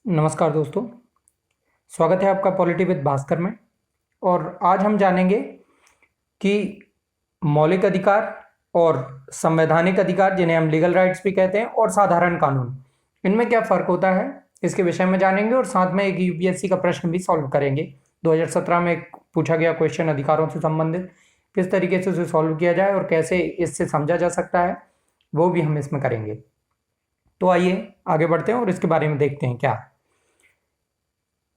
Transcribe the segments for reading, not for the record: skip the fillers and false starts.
नमस्कार दोस्तों, स्वागत है आपका पॉलिटी विद भास्कर में। और आज हम जानेंगे कि मौलिक अधिकार और संवैधानिक अधिकार, जिन्हें हम लीगल राइट्स भी कहते हैं, और साधारण कानून, इनमें क्या फ़र्क होता है, इसके विषय में जानेंगे। और साथ में एक यूपीएससी का प्रश्न भी सॉल्व करेंगे। 2017 में एक पूछा गया क्वेश्चन अधिकारों से संबंधित, किस तरीके से उसे सॉल्व किया जाए और कैसे इससे समझा जा सकता है, वो भी हम इसमें करेंगे। तो आइए आगे बढ़ते हैं और इसके बारे में देखते हैं क्या।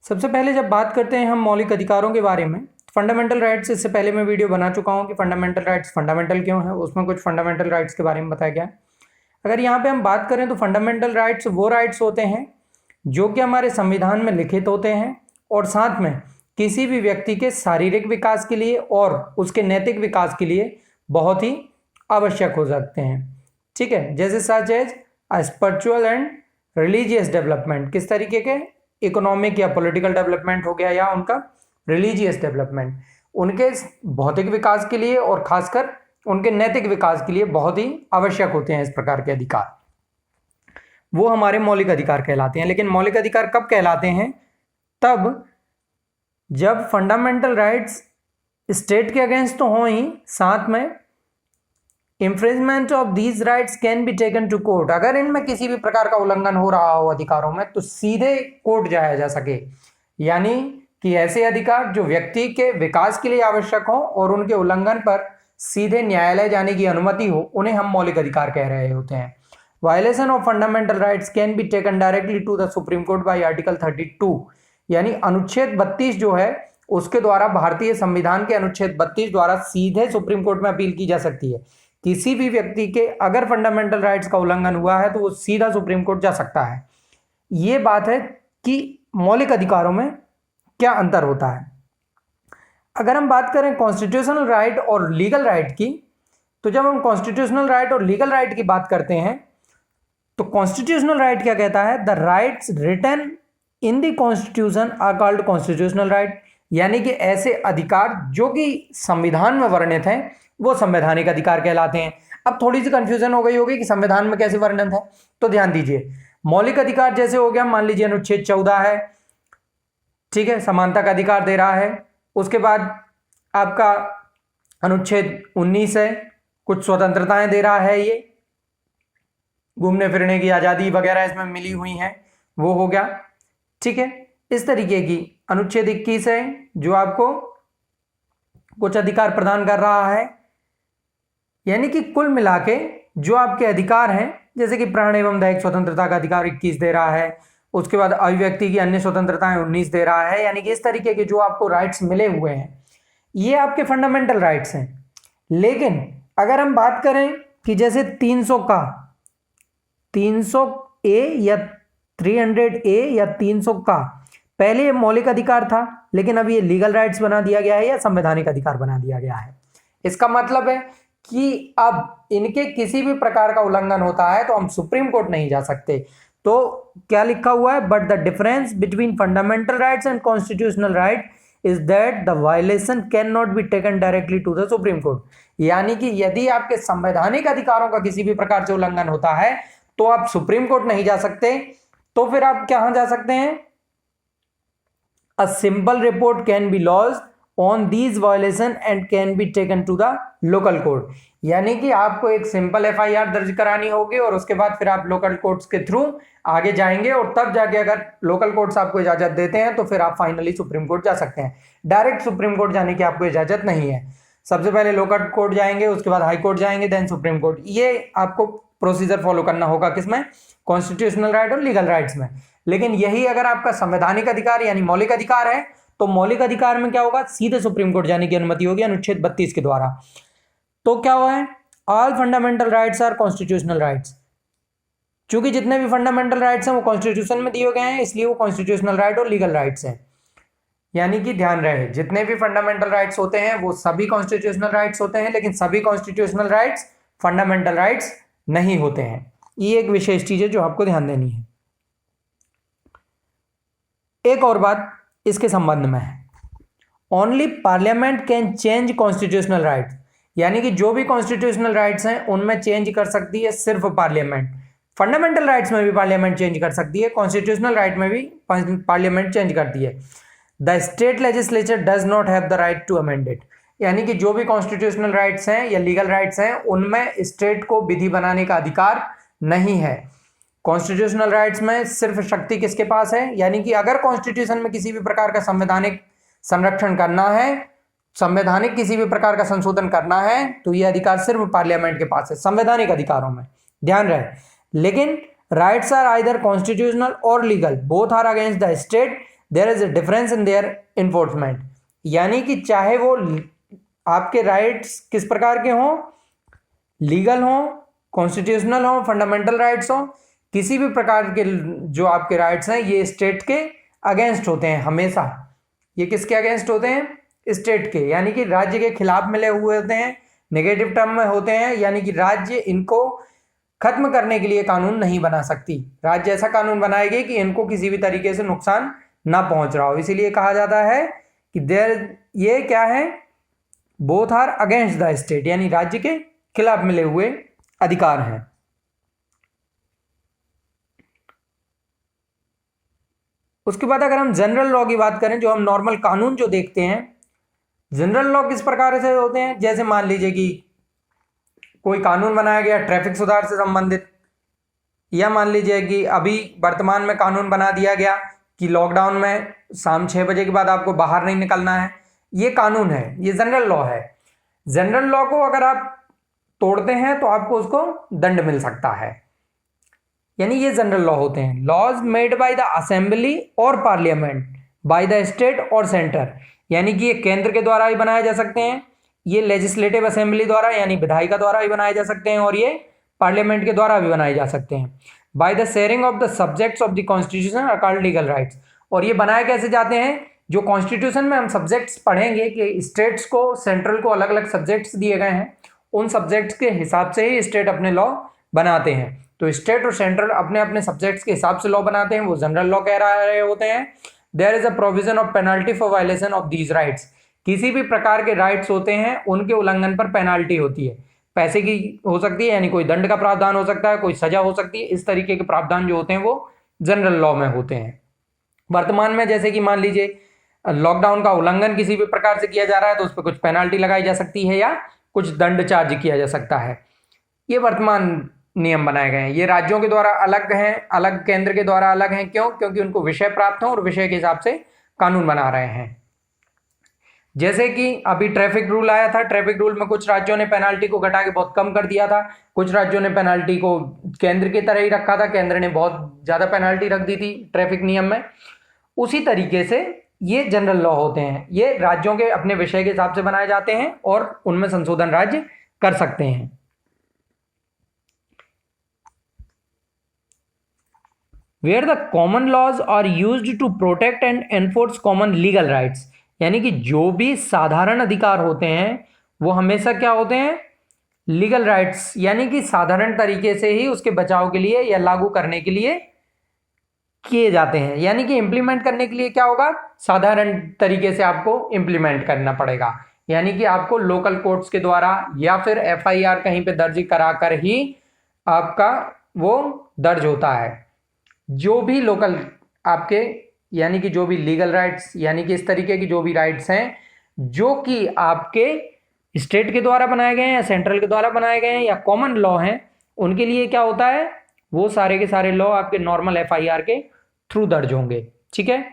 सबसे पहले जब बात करते हैं हम मौलिक अधिकारों के बारे में, फंडामेंटल राइट्स, इससे पहले मैं वीडियो बना चुका हूं कि फंडामेंटल राइट्स फंडामेंटल क्यों है, उसमें कुछ फंडामेंटल राइट्स के बारे में बताया गया है। अगर यहाँ पे हम बात करें तो फंडामेंटल राइट्स वो राइट्स होते हैं जो कि हमारे संविधान में लिखित होते हैं और साथ में किसी भी व्यक्ति के शारीरिक विकास के लिए और उसके नैतिक विकास के लिए बहुत ही आवश्यक हो सकते हैं। ठीक है, जैसे such as spiritual and religious development, किस तरीके के, इकोनॉमिक या पॉलिटिकल डेवलपमेंट हो गया, या उनका रिलीजियस डेवलपमेंट, उनके भौतिक विकास के लिए और खासकर उनके नैतिक विकास के लिए बहुत ही आवश्यक होते हैं। इस प्रकार के अधिकार वो हमारे मौलिक अधिकार कहलाते हैं। लेकिन मौलिक अधिकार कब कहलाते हैं? तब जब फंडामेंटल राइट्स स्टेट के अगेंस्ट तो हों ही, साथ में infringement of these rights can be taken to court. अगर इनमें किसी भी प्रकार का उल्लंघन हो रहा हो अधिकारों में, तो सीधे कोर्ट जाया जा सके। यानी कि ऐसे अधिकार जो व्यक्ति के विकास के लिए आवश्यक हो और उनके उल्लंघन पर सीधे न्यायालय जाने की अनुमति हो, उन्हें हम मौलिक अधिकार कह रहे होते हैं। Violation of fundamental rights can be taken directly to the supreme court by article 32, यानी अनुच्छेद 32 जो है उसके द्वारा, भारतीय संविधान के अनुच्छेद 32 द्वारा सीधे सुप्रीम कोर्ट में अपील की जा सकती है। किसी भी व्यक्ति के अगर फंडामेंटल राइट्स का उल्लंघन हुआ है तो वो सीधा सुप्रीम कोर्ट जा सकता है। ये बात है कि मौलिक अधिकारों में क्या अंतर होता है। अगर हम बात करें कॉन्स्टिट्यूशनल राइट और लीगल राइट की, तो जब हम कॉन्स्टिट्यूशनल राइट और लीगल राइट की बात करते हैं तो कॉन्स्टिट्यूशनल राइट क्या कहता है? The rights written in the constitution are called constitutional right, यानी कि ऐसे अधिकार जो कि संविधान में वर्णित हैं वो संवैधानिक अधिकार कहलाते हैं। अब थोड़ी सी कंफ्यूजन हो गई होगी कि संविधान में कैसे वर्णित है, तो ध्यान दीजिए। मौलिक अधिकार जैसे हो गया, मान लीजिए अनुच्छेद 14 है, ठीक है, समानता का अधिकार दे रहा है। उसके बाद आपका अनुच्छेद 19 है, कुछ स्वतंत्रताएं दे रहा है, ये घूमने फिरने की आजादी वगैरह इसमें मिली हुई हैं, वो हो गया। ठीक है, इस तरीके की अनुच्छेद 21 है जो आपको कुछ अधिकार प्रदान कर रहा है। यानी कि कुल मिला के जो आपके अधिकार हैं, जैसे कि प्राण एवं दैहिक स्वतंत्रता का अधिकार 21 दे रहा है, उसके बाद अभिव्यक्ति की अन्य स्वतंत्रताएं 19 दे रहा है। यानी कि इस तरीके के जो आपको राइट्स मिले हुए हैं ये आपके फंडामेंटल राइट्स हैं। लेकिन अगर हम बात करें कि जैसे 300 ए या 300 ए या 300 का, पहले ये मौलिक अधिकार था लेकिन अब ये लीगल राइट्स बना दिया गया है या संवैधानिक अधिकार बना दिया गया है। इसका मतलब है कि अब इनके किसी भी प्रकार का उल्लंघन होता है तो हम सुप्रीम कोर्ट नहीं जा सकते। तो क्या लिखा हुआ है? But the difference between fundamental rights and constitutional right is that the violation can not be taken directly to the supreme court. यानी कि यदि आपके संवैधानिक अधिकारों का किसी भी प्रकार से उल्लंघन होता है तो आप सुप्रीम कोर्ट नहीं जा सकते, तो फिर आप कहां जा सकते हैं? A simple report can be lodged on these violation and can be taken to the local court। यानी कि आपको एक सिंपल एफआईआर दर्ज करानी होगी और उसके बाद फिर आप लोकल कोर्ट्स के थ्रू आगे जाएंगे और तब जाके अगर लोकल कोर्ट्स आपको इजाजत देते हैं तो फिर आप फाइनली सुप्रीम कोर्ट जा सकते हैं। डायरेक्ट सुप्रीम कोर्ट जाने की आपको इजाजत नहीं है। सबसे पहले लोकल कोर्ट जाएंगे, उसके बाद हाई कोर्ट जाएंगे, देन सुप्रीम कोर्ट। ये आपको प्रोसीजर फॉलो करना होगा, किसमें? कॉन्स्टिट्यूशनल राइट और लीगल राइट्स में। लेकिन यही अगर आपका संवैधानिक अधिकार यानी मौलिक अधिकार है तो मौलिक अधिकार में क्या होगा? सीधे सुप्रीम कोर्ट जाने की अनुमति होगी अनुच्छेद 32 के द्वारा। तो क्या हुआ है? All fundamental rights are constitutional rights. चूंकि जितने भी फंडामेंटल राइट्स हैं वो कॉन्स्टिट्यूशन में दिए गए हैं, इसलिए वो कॉन्स्टिट्यूशनल राइट और लीगल राइट्स हैं। यानी कि ध्यान रहे, जितने भी फंडामेंटल राइट्स होते हैं वो सभी कॉन्स्टिट्यूशनल राइट्स होते हैं, लेकिन सभी कॉन्स्टिट्यूशनल राइट्स फंडामेंटल राइट्स नहीं होते हैं। ये एक विशेष चीज है जो आपको ध्यान देनी है। एक और बात इसके संबंध में है, only parliament can change constitutional rights. यानी कि जो भी कॉन्स्टिट्यूशनल राइट्स हैं उनमें चेंज कर सकती है सिर्फ पार्लियामेंट। फंडामेंटल राइट्स में भी पार्लियामेंट चेंज कर सकती है, कॉन्स्टिट्यूशनल राइट में भी पार्लियामेंट चेंज करती है। The state legislature does not have the right to amend it, यानी कि जो भी कॉन्स्टिट्यूशनल राइट्स हैं या लीगल राइट्स हैं उनमें स्टेट को विधि बनाने का अधिकार नहीं है। कॉन्स्टिट्यूशनल राइट्स में सिर्फ शक्ति किसके पास है, यानी कि अगर कॉन्स्टिट्यूशन में किसी भी प्रकार का संवैधानिक संरक्षण करना है, संवैधानिक किसी भी प्रकार का संशोधन करना है, तो यह अधिकार सिर्फ पार्लियामेंट के पास है संवैधानिक अधिकारों में, ध्यान रहे। लेकिन राइट्स आर आइदर कॉन्स्टिट्यूशनल और legal, both are against the state, there is a difference in their enforcement, यानी कि चाहे वो आपके राइट्स किस प्रकार के हों, लीगल हों, कॉन्स्टिट्यूशनल हों, फंडामेंटल राइट्स हों, किसी भी प्रकार के जो आपके राइट्स हैं ये स्टेट के अगेंस्ट होते हैं हमेशा। ये किसके अगेंस्ट होते हैं? स्टेट के, यानी कि राज्य के खिलाफ मिले हुए होते हैं, नेगेटिव टर्म में होते हैं, यानी कि राज्य इनको खत्म करने के लिए कानून नहीं बना सकती। राज्य ऐसा कानून बनाएगी कि इनको किसी भी तरीके से नुकसान ना पहुंच रहा हो, इसीलिए कहा जाता है कि ये क्या है, both are against the state, यानी राज्य के खिलाफ मिले हुए अधिकार हैं। उसके बाद अगर हम जनरल लॉ की बात करें, जो हम नॉर्मल कानून जो देखते हैं, जनरल लॉ किस प्रकार से होते हैं, जैसे मान लीजिए कि कोई कानून बनाया गया ट्रैफिक सुधार से संबंधित, या मान लीजिए कि अभी वर्तमान में कानून बना दिया गया कि लॉकडाउन में शाम 6 बजे के बाद आपको बाहर नहीं निकलना है, ये कानून है, ये जनरल लॉ है। जनरल लॉ को अगर आप तोड़ते हैं तो आपको उसको दंड मिल सकता है, यानी ये जनरल लॉ होते हैं। Laws made by the assembly और पार्लियामेंट, बाय द स्टेट और सेंटर, यानी कि ये केंद्र के द्वारा भी बनाए जा सकते हैं, ये लेजिस्लेटिव असेंबली द्वारा यानी विधायिका द्वारा भी बनाए जा सकते हैं, और ये पार्लियामेंट के द्वारा भी बनाए जा सकते हैं। By the sharing of the subjects of the constitution are called legal rights, और ये बनाए कैसे जाते हैं, जो कॉन्स्टिट्यूशन में हम सब्जेक्ट्स पढ़ेंगे कि स्टेट्स को, सेंट्रल को अलग अलग सब्जेक्ट्स दिए गए हैं, उन सब्जेक्ट्स के हिसाब से ही स्टेट अपने लॉ बनाते हैं। तो स्टेट और सेंट्रल अपने अपने सब्जेक्ट्स के हिसाब से लॉ बनाते हैं, वो जनरल लॉ कह रहे होते हैं। There is a provision of penalty for violation of these rights, किसी भी प्रकार के राइट्स होते हैं उनके उल्लंघन पर पेनाल्टी होती है, पैसे की हो सकती है, यानी कोई दंड का प्रावधान हो सकता है, कोई सजा हो सकती है, इस तरीके के प्रावधान जो होते हैं वो जनरल लॉ में होते हैं। वर्तमान में जैसे कि मान लीजिए लॉकडाउन का उल्लंघन किसी भी प्रकार से किया जा रहा है तो उस पर कुछ पेनाल्टी लगाई जा सकती है या कुछ दंड चार्ज किया जा सकता है, ये वर्तमान नियम बनाए गए हैं। ये राज्यों के द्वारा अलग हैं, अलग केंद्र के द्वारा अलग हैं, क्यों? क्योंकि उनको विषय प्राप्त हो और विषय के हिसाब से कानून बना रहे हैं। जैसे कि अभी ट्रैफिक रूल आया था, ट्रैफिक रूल में कुछ राज्यों ने पेनाल्टी को घटा के बहुत कम कर दिया था, कुछ राज्यों ने पेनाल्टी को केंद्र की तरह ही रखा था, केंद्र ने बहुत ज्यादा पेनाल्टी रख दी थी ट्रैफिक नियम में। उसी तरीके से ये जनरल लॉ होते हैं, ये राज्यों के अपने विषय के हिसाब से बनाए जाते हैं और उनमें संशोधन राज्य कर सकते हैं। Where the common laws are used to protect and enforce common legal rights, यानी कि जो भी साधारण अधिकार होते हैं वो हमेशा क्या होते हैं, लीगल राइट्स, यानी कि साधारण तरीके से ही उसके बचाव के लिए या लागू करने के लिए किए जाते हैं, यानी कि इंप्लीमेंट करने के लिए क्या होगा, साधारण तरीके से आपको इंप्लीमेंट करना पड़ेगा, यानी कि आपको लोकल कोर्ट्स के द्वारा या फिर FIR कहीं पे दर्ज कराकर ही आपका वो दर्ज होता है। जो भी लोकल आपके, यानी कि जो भी लीगल राइट्स, यानी कि इस तरीके की जो भी राइट्स हैं जो कि आपके स्टेट के द्वारा बनाए गए हैं या सेंट्रल के द्वारा बनाए गए हैं या कॉमन लॉ हैं, उनके लिए क्या होता है, वो सारे के सारे लॉ आपके नॉर्मल FIR के थ्रू दर्ज होंगे। ठीक है।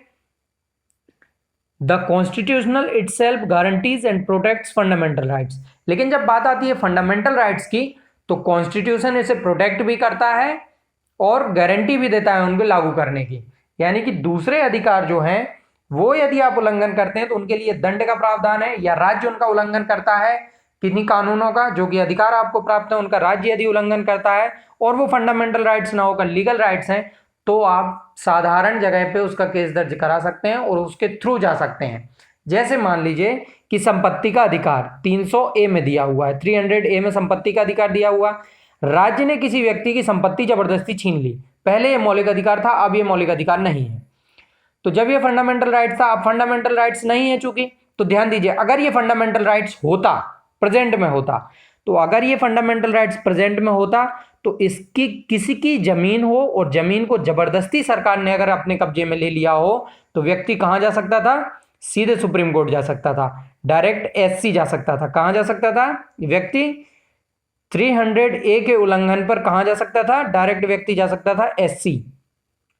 The constitutional itself guarantees and protects fundamental rights, लेकिन जब बात आती है फंडामेंटल राइट्स की तो कॉन्स्टिट्यूशन इसे प्रोटेक्ट भी करता है और गारंटी भी देता है उनको लागू करने की, यानी कि दूसरे अधिकार जो हैं वो यदि आप उल्लंघन करते हैं तो उनके लिए दंड का प्रावधान है, या राज्य उनका उल्लंघन करता है किन्हीं कानूनों का जो कि अधिकार आपको प्राप्त है, उनका राज्य यदि उल्लंघन करता है और वो फंडामेंटल राइट्स ना होकर लीगल राइट्स हैं, तो आप साधारण जगह पे उसका केस दर्ज करा सकते हैं और उसके थ्रू जा सकते हैं। जैसे मान लीजिए कि संपत्ति का अधिकार 300A में दिया हुआ है, 300A में संपत्ति का अधिकार दिया हुआ, राज्य ने किसी व्यक्ति की संपत्ति जबरदस्ती छीन ली, पहले ये मौलिक अधिकार था, अब ये मौलिक अधिकार नहीं है, तो जब ये फंडामेंटल राइट्स था अब फंडामेंटल राइट्स नहीं है चूंकि, तो ध्यान दीजिए अगर ये फंडामेंटल राइट्स होता, प्रेजेंट में होता, तो अगर ये फंडामेंटल राइट्स प्रेजेंट में होता तो इसकी किसी की जमीन हो और जमीन को जबरदस्ती सरकार ने अगर अपने कब्जे में ले लिया हो तो व्यक्ति कहां जा सकता था? सीधे सुप्रीम कोर्ट जा सकता था, डायरेक्ट एससी जा सकता था। कहां जा सकता था व्यक्ति? 300A के उल्लंघन पर कहां जा सकता था? डायरेक्ट व्यक्ति जा सकता था एससी।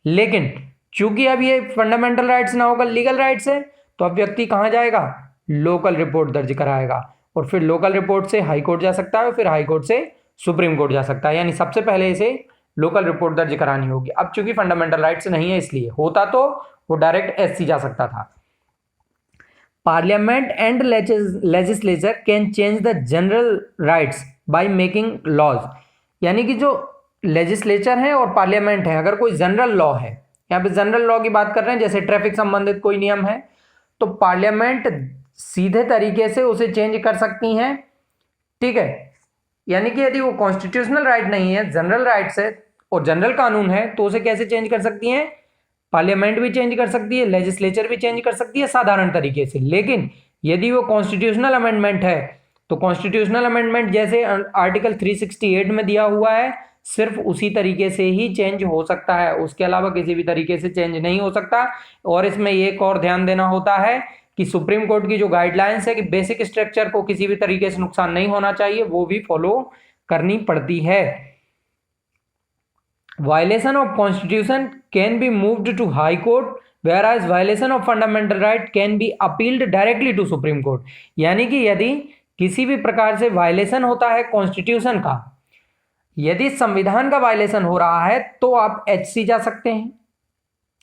लेकिन चूंकि अब ये फंडामेंटल राइट्स ना होकर लीगल राइट्स है, तो अब व्यक्ति कहां जाएगा? लोकल रिपोर्ट दर्ज कराएगा और फिर लोकल रिपोर्ट से हाई कोर्ट जा सकता है, फिर हाई कोर्ट से सुप्रीम कोर्ट जा सकता है। यानी सबसे पहले इसे लोकल रिपोर्ट दर्ज करानी होगी। अब चूंकि फंडामेंटल राइट्स नहीं है, इसलिए होता तो वो डायरेक्ट एससी जा सकता था। Parliament and legislature can change the general rights by making laws. यानी कि जो लेजिस्लेचर है और पार्लियामेंट है, अगर कोई जनरल लॉ है, यहाँ पे जनरल लॉ की बात कर रहे हैं, जैसे ट्रैफिक संबंधित कोई नियम है, तो पार्लियामेंट सीधे तरीके से उसे चेंज कर सकती हैं। ठीक है, यानी कि यदि वो कॉन्स्टिट्यूशनल राइट नहीं है, जनरल राइट्स है और जनरल कानून है, तो उसे कैसे चेंज कर सकती हैं? पार्लियामेंट भी चेंज कर सकती है, लेजिस्लेचर भी चेंज कर सकती है साधारण तरीके से। लेकिन यदि वो कॉन्स्टिट्यूशनल अमेंडमेंट है, तो कॉन्स्टिट्यूशनल अमेंडमेंट जैसे आर्टिकल 368 में दिया हुआ है, सिर्फ उसी तरीके से ही चेंज हो सकता है, उसके अलावा किसी भी तरीके से चेंज नहीं हो सकता। और इसमें एक और ध्यान देना होता है कि सुप्रीम कोर्ट की जो गाइडलाइंस है कि बेसिक स्ट्रक्चर को किसी भी तरीके से नुकसान नहीं होना चाहिए, वो भी फॉलो करनी पड़ती है। Violation of constitution can be moved to high court, whereas violation of fundamental right can be appealed directly to supreme court. यानी कि यदि किसी भी प्रकार से वायलेशन होता है कॉन्स्टिट्यूशन का, यदि संविधान का वायलेशन हो रहा है, तो आप एचसी जा सकते हैं,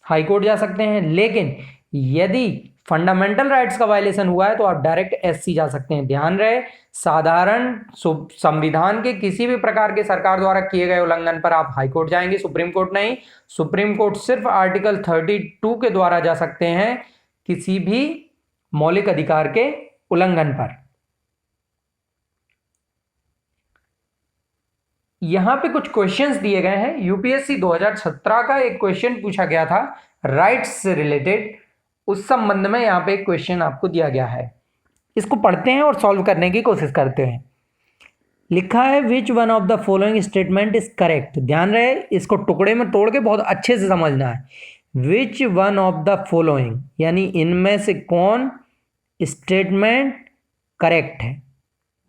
हाई कोर्ट जा सकते हैं। लेकिन यदि फंडामेंटल राइट्स का वायलेशन हुआ है, तो आप डायरेक्ट एससी जा सकते हैं। ध्यान रहे, साधारण संविधान के किसी भी प्रकार के सरकार द्वारा किए गए उल्लंघन पर आप हाई कोर्ट जाएंगे, सुप्रीम कोर्ट नहीं। सुप्रीम कोर्ट सिर्फ आर्टिकल 32 के द्वारा जा सकते हैं किसी भी मौलिक अधिकार के उल्लंघन पर। यहां पे कुछ क्वेश्चंस दिए गए हैं। यूपीएससी 2017 का एक क्वेश्चन पूछा गया था राइट्स से रिलेटेड, उस संबंध में यहां पे एक क्वेश्चन आपको दिया गया है। इसको पढ़ते हैं और सॉल्व करने की कोशिश करते हैं। लिखा है which one of the following statement is correct. ध्यान रहे, इसको टुकड़े में तोड़ के बहुत अच्छे से समझना है। Which one of the following, यानी इनमें से कौन स्टेटमेंट करेक्ट है।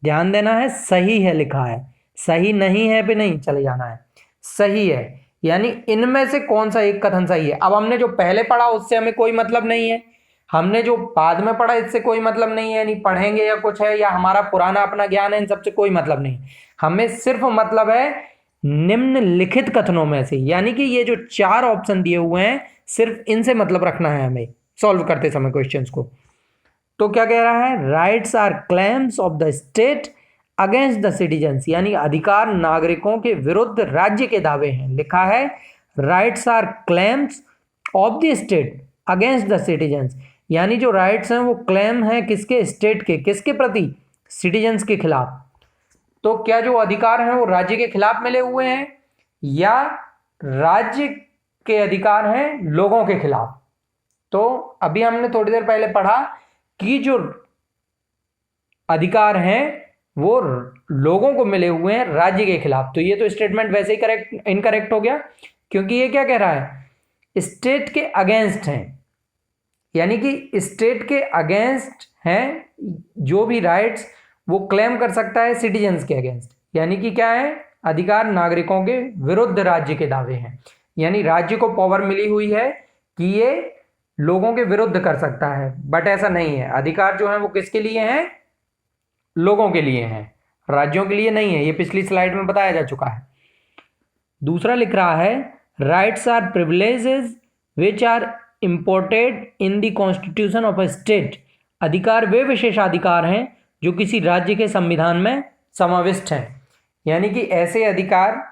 ध्यान देना है, सही है लिखा है, सही नहीं है पे नहीं चले जाना है, सही है। यानी इनमें से कौन सा एक कथन सही है। अब हमने जो पहले पढ़ा उससे हमें कोई मतलब नहीं है, हमने जो बाद में पढ़ा इससे कोई मतलब नहीं है, यानी पढ़ेंगे या कुछ है, या हमारा पुराना अपना ज्ञान है, इन सबसे कोई मतलब नहीं। हमें सिर्फ मतलब है निम्नलिखित कथनों में से, यानी कि ये जो 4 ऑप्शन दिए हुए हैं, सिर्फ इनसे मतलब रखना है हमें सॉल्व करते समय क्वेश्चंस को। तो क्या कह रहा है? Rights are claims of the state against the citizens, यानी अधिकार नागरिकों के विरुद्ध राज्य के दावे हैं। लिखा है rights are claims of the state against the citizens, यानी जो राइट्स हैं वो क्लेम है किसके? स्टेट के। किसके प्रति? सिटीजन्स के खिलाफ। तो क्या जो अधिकार हैं वो राज्य के खिलाफ मिले हुए हैं, या राज्य के अधिकार हैं लोगों के खिलाफ? तो अभी हमने थोड़ी देर पहले पढ़ा कि जो अधिकार हैं वो लोगों को मिले हुए हैं राज्य के खिलाफ। तो ये तो स्टेटमेंट वैसे ही इनकरेक्ट हो गया, क्योंकि ये क्या कह रहा है? स्टेट के अगेंस्ट हैं, यानी कि स्टेट के अगेंस्ट हैं जो भी राइट्स वो क्लेम कर सकता है सिटीजन्स के अगेंस्ट। यानी कि क्या है? अधिकार नागरिकों के विरुद्ध राज्य के दावे हैं, यानी राज्य को पावर मिली हुई है कि ये लोगों के विरुद्ध कर सकता है। बट ऐसा नहीं है, अधिकार जो है वो किसके लिए हैं? लोगों के लिए हैं, राज्यों के लिए नहीं है। ये पिछली स्लाइड में बताया जा चुका है। दूसरा लिख रहा है rights are privileges which are imported in the constitution of a state. अधिकार वे विशेषाधिकार हैं जो किसी राज्य के संविधान में समाविष्ट हैं, यानी कि ऐसे अधिकार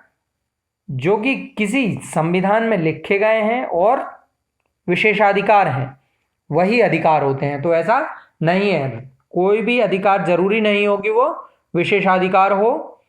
जो कि किसी संविधान में लिखे गए हैं और विशेषाधिकार हैं, वही अधिकार होते हैं। तो ऐसा नहीं है, कोई भी अधिकार जरूरी नहीं हो कि वो विशेषाधिकार हो,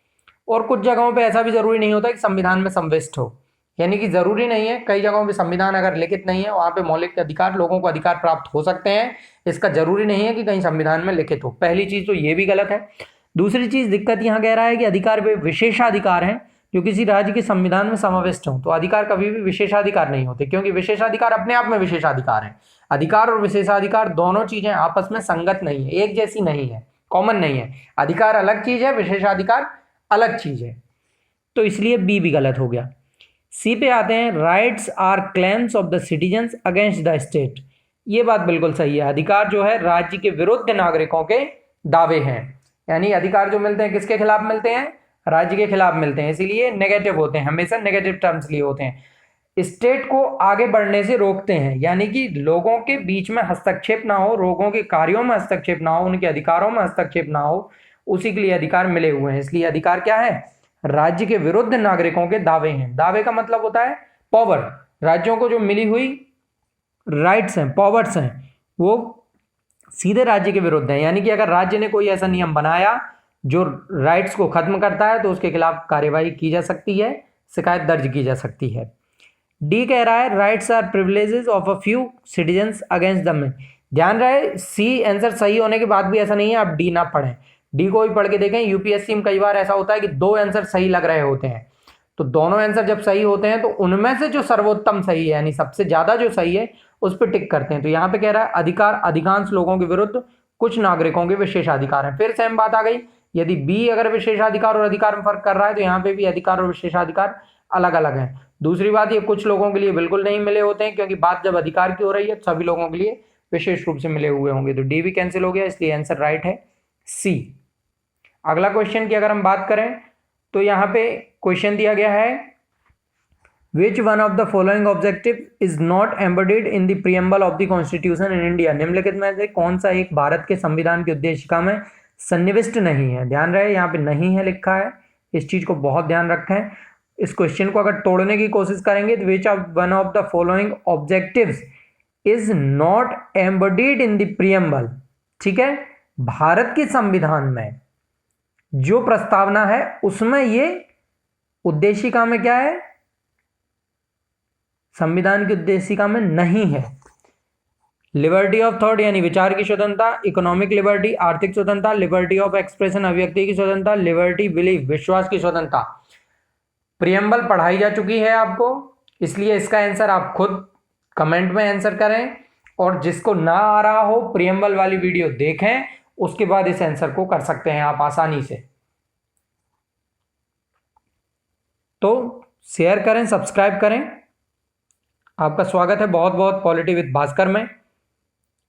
और कुछ जगहों पे ऐसा भी जरूरी नहीं होता कि संविधान में समाविष्ट हो। यानी कि जरूरी नहीं है, कई जगहों पे संविधान अगर लिखित नहीं है वहां पे मौलिक अधिकार लोगों को अधिकार प्राप्त हो सकते हैं। इसका जरूरी नहीं है कि कहीं संविधान में लिखित हो। पहली चीज तो ये भी गलत है। दूसरी चीज दिक्कत यहाँ कह रहा है कि अधिकार वे विशेषाधिकार हैं जो किसी राज्य के संविधान में समाविष्ट हों। तो अधिकार कभी भी विशेषाधिकार नहीं होते, क्योंकि विशेषाधिकार अपने आप में विशेषाधिकार है। अधिकार और विशेषाधिकार दोनों चीजें आपस में संगत नहीं है, एक जैसी नहीं है, कॉमन नहीं है। अधिकार अलग चीज है, विशेषाधिकार अलग चीज है। तो इसलिए बी भी गलत हो गया। सी पे आते हैं, rights are claims of the citizens against the state. ये बात बिल्कुल सही है। अधिकार जो है राज्य के विरुद्ध नागरिकों के दावे हैं, यानी अधिकार जो मिलते हैं किसके खिलाफ मिलते हैं, राज्य के खिलाफ मिलते हैं, इसीलिए नेगेटिव होते हैं, हमेशा नेगेटिव टर्म्स लिए होते हैं। स्टेट को आगे बढ़ने से रोकते हैं, यानी कि लोगों के बीच में हस्तक्षेप ना हो, लोगों के कार्यों में हस्तक्षेप ना हो, उनके अधिकारों में हस्तक्षेप ना हो, उसी के लिए अधिकार मिले हुए हैं। इसलिए अधिकार क्या है, राज्य के विरुद्ध नागरिकों के दावे हैं। दावे का मतलब होता है पावर। राज्यों को जो मिली हुई राइट्स हैं, पावर्स हैं, वो सीधे राज्य के विरुद्ध हैं। यानी कि अगर राज्य ने कोई ऐसा नियम बनाया जो राइट्स को खत्म करता है तो उसके खिलाफ कार्यवाही की जा सकती है, शिकायत दर्ज की जा सकती है। डी कह रहा है, rights are privileges of a few citizens against the many. ध्यान रहे, सी आंसर सही होने के बाद भी ऐसा नहीं है आप डी ना पढ़ें, डी को भी पढ़ के देखें। यूपीएससी में कई बार ऐसा होता है कि दो आंसर सही लग रहे होते हैं, तो दोनों आंसर जब सही होते हैं तो उनमें से जो सर्वोत्तम सही है, यानी सबसे ज्यादा जो सही है, उस पर टिक करते हैं। तो यहाँ पे कह रहा है अधिकार अधिकांश लोगों के विरुद्ध कुछ नागरिकों के विशेषाधिकार हैं। फिर सेम बात आ गई, यदि बी अगर विशेषाधिकार और अधिकार में फर्क कर रहा है तो यहाँ पे भी अधिकार और विशेषाधिकार अलग अलग हैं। दूसरी बात, ये कुछ लोगों के लिए बिल्कुल नहीं मिले होते हैं, क्योंकि बात जब अधिकार की हो रही है तो सभी लोगों के लिए विशेष रूप से मिले हुए होंगे। तो डी भी कैंसिल हो गया, इसलिए आंसर राइट है सी। अगला क्वेश्चन की अगर हम बात करें तो यहाँ पे क्वेश्चन दिया गया है, Which one of the following objective is not embodied in the preamble of the Constitution in India? निम्नलिखित में से कौन सा एक भारत के संविधान की उद्देशिका में सन्निविष्ट नहीं है? ध्यान रहे, यहाँ पे नहीं है लिखा है, इस चीज को बहुत ध्यान रखें। इस क्वेश्चन को अगर तोड़ने की कोशिश करेंगे तो which of one of the following objectives is not embodied in the preamble, ठीक है, भारत के संविधान में जो प्रस्तावना है उसमें ये उद्देशिका में क्या है, संविधान की उद्देशिका में नहीं है। लिबर्टी ऑफ थॉट यानी विचार की स्वतंत्रता, इकोनॉमिक लिबर्टी आर्थिक स्वतंत्रता, लिबर्टी ऑफ एक्सप्रेशन अभिव्यक्ति की स्वतंत्रता, लिबर्टी बिलीफ विश्वास की स्वतंत्रता। प्रियम्बल पढ़ाई जा चुकी है आपको, इसलिए इसका आंसर आप खुद कमेंट में आंसर करें, और जिसको ना आ रहा हो प्रियम्बल वाली वीडियो देखें, उसके बाद इस आंसर को कर सकते हैं आप आसानी से। तो शेयर करें, सब्सक्राइब करें। आपका स्वागत है बहुत बहुत पॉलिटी विद भास्कर में।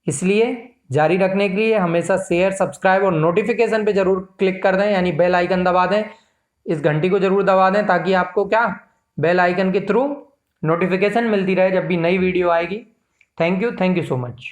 इसलिए जारी रखने के लिए हमेशा शेयर, सब्सक्राइब और नोटिफिकेशन पे जरूर क्लिक कर दें, यानी बेल आइकन दबा दें, इस घंटी को जरूर दबा दें, ताकि आपको क्या बेल आइकन के थ्रू नोटिफिकेशन मिलती रहे जब भी नई वीडियो आएगी। Thank you so much.